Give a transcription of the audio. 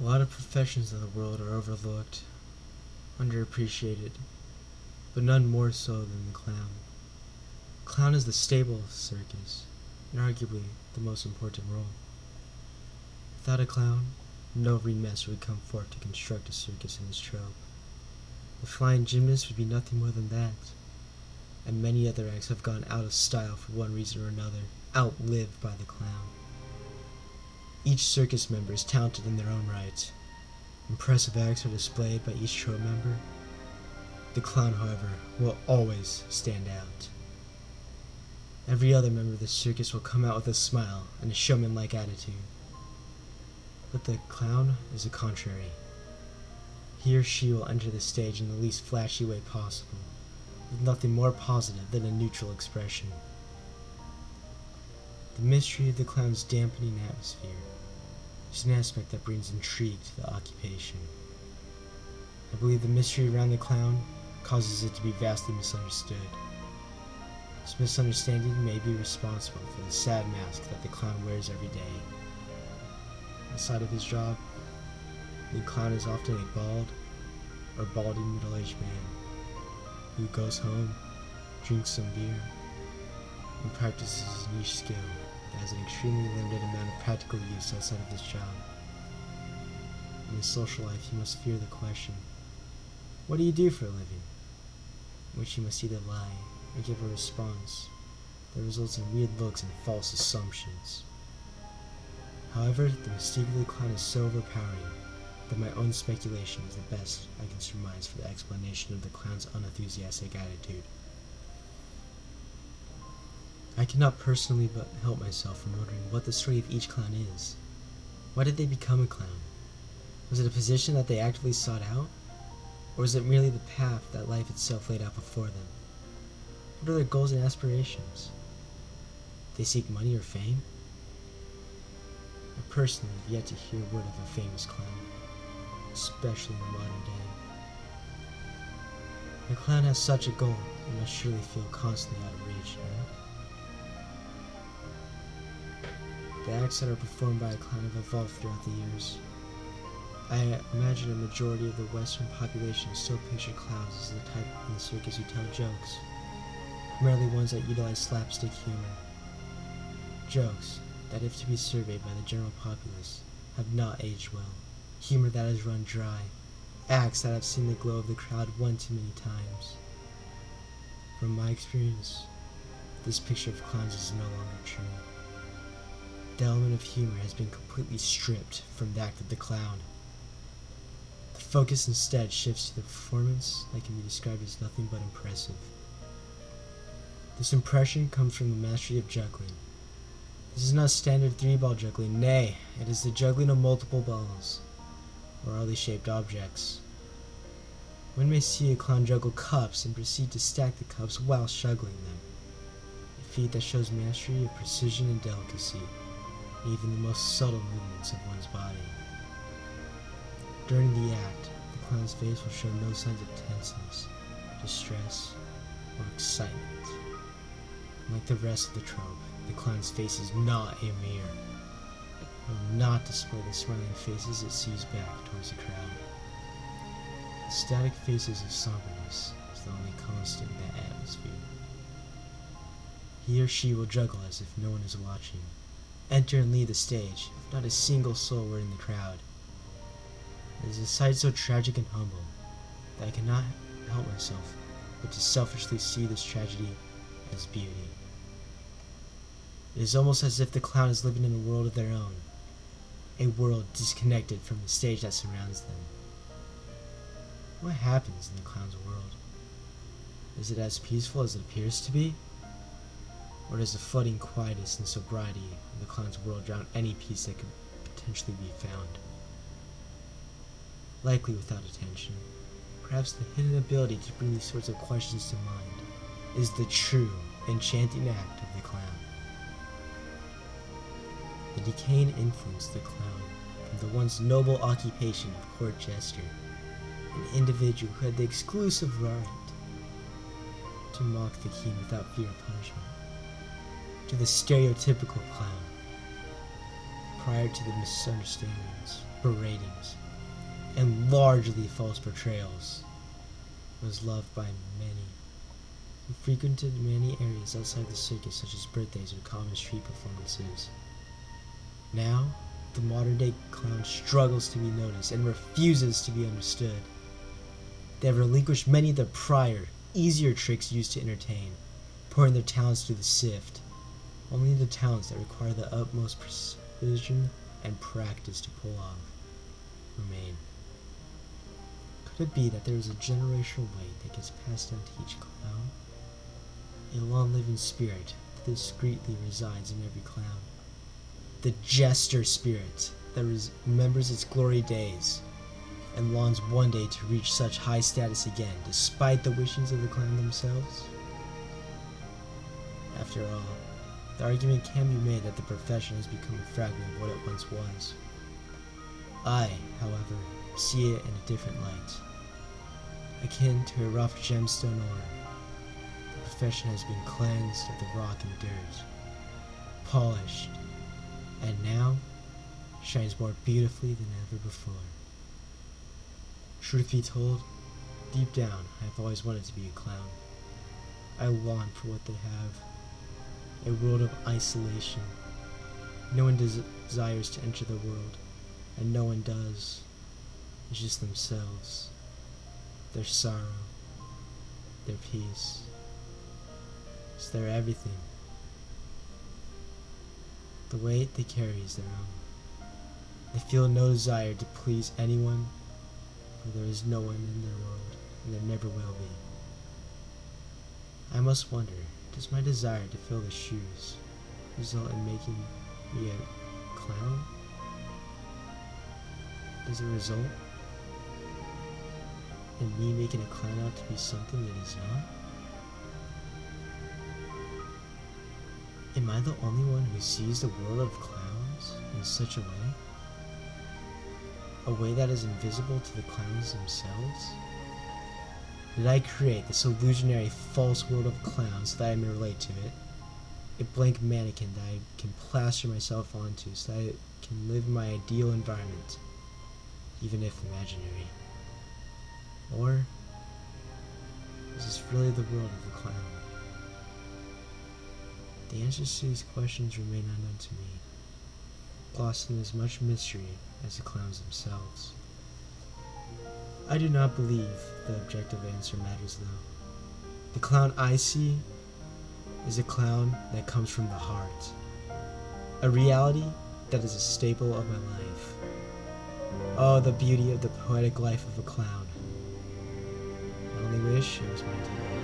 A lot of professions in the world are overlooked, underappreciated, but none more so than the clown. The clown is the staple of the circus, and arguably the most important role. Without a clown, no ringmaster would come forth to construct a circus in his trope. The flying gymnast would be nothing more than that, and many other acts have gone out of style for one reason or another, outlived by the clown. Each circus member is talented in their own right. Impressive acts are displayed by each trope member. The clown, however, will always stand out. Every other member of the circus will come out with a smile and a showman-like attitude. But the clown is the contrary. He or she will enter the stage in the least flashy way possible, with nothing more positive than a neutral expression. The mystery of the clown's dampening atmosphere is an aspect that brings intrigue to the occupation. I believe the mystery around the clown causes it to be vastly misunderstood. This misunderstanding may be responsible for the sad mask that the clown wears every day. Outside of his job, the clown is often a bald or balding middle-aged man who goes home, drinks some beer, and practices his niche skill that has an extremely limited amount of practical use outside of his job. In his social life, he must fear the question, "What do you do for a living?" in which he must either lie or give a response that results in weird looks and false assumptions. However, the mystique of the clown is so overpowering that my own speculation is the best I can surmise for the explanation of the clown's unenthusiastic attitude. I cannot personally but help myself from wondering what the story of each clown is. Why did they become a clown? Was it a position that they actively sought out? Or was it merely the path that life itself laid out before them? What are their goals and aspirations? Do they seek money or fame? I personally have yet to hear word of a famous clown, especially in the modern day. If a clown has such a goal, it must surely feel constantly out of reach, right? The acts that are performed by a clown have evolved throughout the years. I imagine a majority of the Western population still picture clowns as the type in the circus who tell jokes, primarily ones that utilize slapstick humor. Jokes that, if to be surveyed by the general populace, have not aged well, humor that has run dry, acts that have seen the glow of the crowd one too many times. From my experience, this picture of clowns is no longer true. The element of humor has been completely stripped from the act of the clown. The focus instead shifts to the performance that can be described as nothing but impressive. This impression comes from the mastery of juggling. This is not standard 3-ball juggling, nay, it is the juggling of multiple balls, or oddly shaped objects. One may see a clown juggle cups and proceed to stack the cups while juggling them, a feat that shows mastery of precision and delicacy, and even the most subtle movements of one's body. During the act, the clown's face will show no signs of tenseness, distress, or excitement. Like the rest of the trope, the clown's face is not a mirror. It will not display the smiling faces it sees back towards the crowd. The static faces of somberness is the only constant in that atmosphere. He or she will juggle as if no one is watching, enter and leave the stage, if not a single soul were in the crowd. It is a sight so tragic and humble that I cannot help myself but to selfishly see this tragedy as beauty. It is almost as if the clown is living in a world of their own, a world disconnected from the stage that surrounds them. What happens in the clown's world? Is it as peaceful as it appears to be? Or does the flooding quietus and sobriety of the clown's world drown any peace that could potentially be found? Likely without attention, perhaps the hidden ability to bring these sorts of questions to mind is the true, enchanting act of the clown. The decaying influence of the clown from the once noble occupation of court jester, an individual who had the exclusive right to mock the king without fear of punishment, to the stereotypical clown, prior to the misunderstandings, beratings, and largely false portrayals, was loved by many. He frequented many areas outside the circus, such as birthdays or common street performances. Now, the modern-day clown struggles to be noticed and refuses to be understood. They have relinquished many of the prior, easier tricks used to entertain, pouring their talents through the sift. Only the talents that require the utmost precision and practice to pull off remain. Could it be that there is a generational weight that gets passed down to each clown? A long-living spirit that discreetly resides in every clown. The jester spirit that remembers its glory days and longs one day to reach such high status again, despite the wishings of the clown themselves? After all, the argument can be made that the profession has become a fragment of what it once was. I, however, see it in a different light. Akin to a rough gemstone ore, the profession has been cleansed of the rock and dirt, polished, and now shines more beautifully than ever before. Truth be told, deep down, I have always wanted to be a clown. I long for what they have. A world of isolation. No one desires to enter the world, and no one does. It's just themselves, their sorrow, their peace. It's their everything. The weight they carry is their own. They feel no desire to please anyone, for there is no one in their world, and there never will be. I must wonder, does my desire to fill the shoes result in making me a clown? Does it result in me making a clown out to be something it is not? Am I the only one who sees the world of clowns in such a way? A way that is invisible to the clowns themselves? Did I create this illusionary false world of clowns so that I may relate to it? A blank mannequin that I can plaster myself onto so that I can live in my ideal environment, even if imaginary? Or is this really the world of the clown? The answers to these questions remain unknown to me, lost in as much mystery as the clowns themselves. I do not believe the objective answer matters though. The clown I see is a clown that comes from the heart. A reality that is a staple of my life. Oh, the beauty of the poetic life of a clown. I only wish it was my due.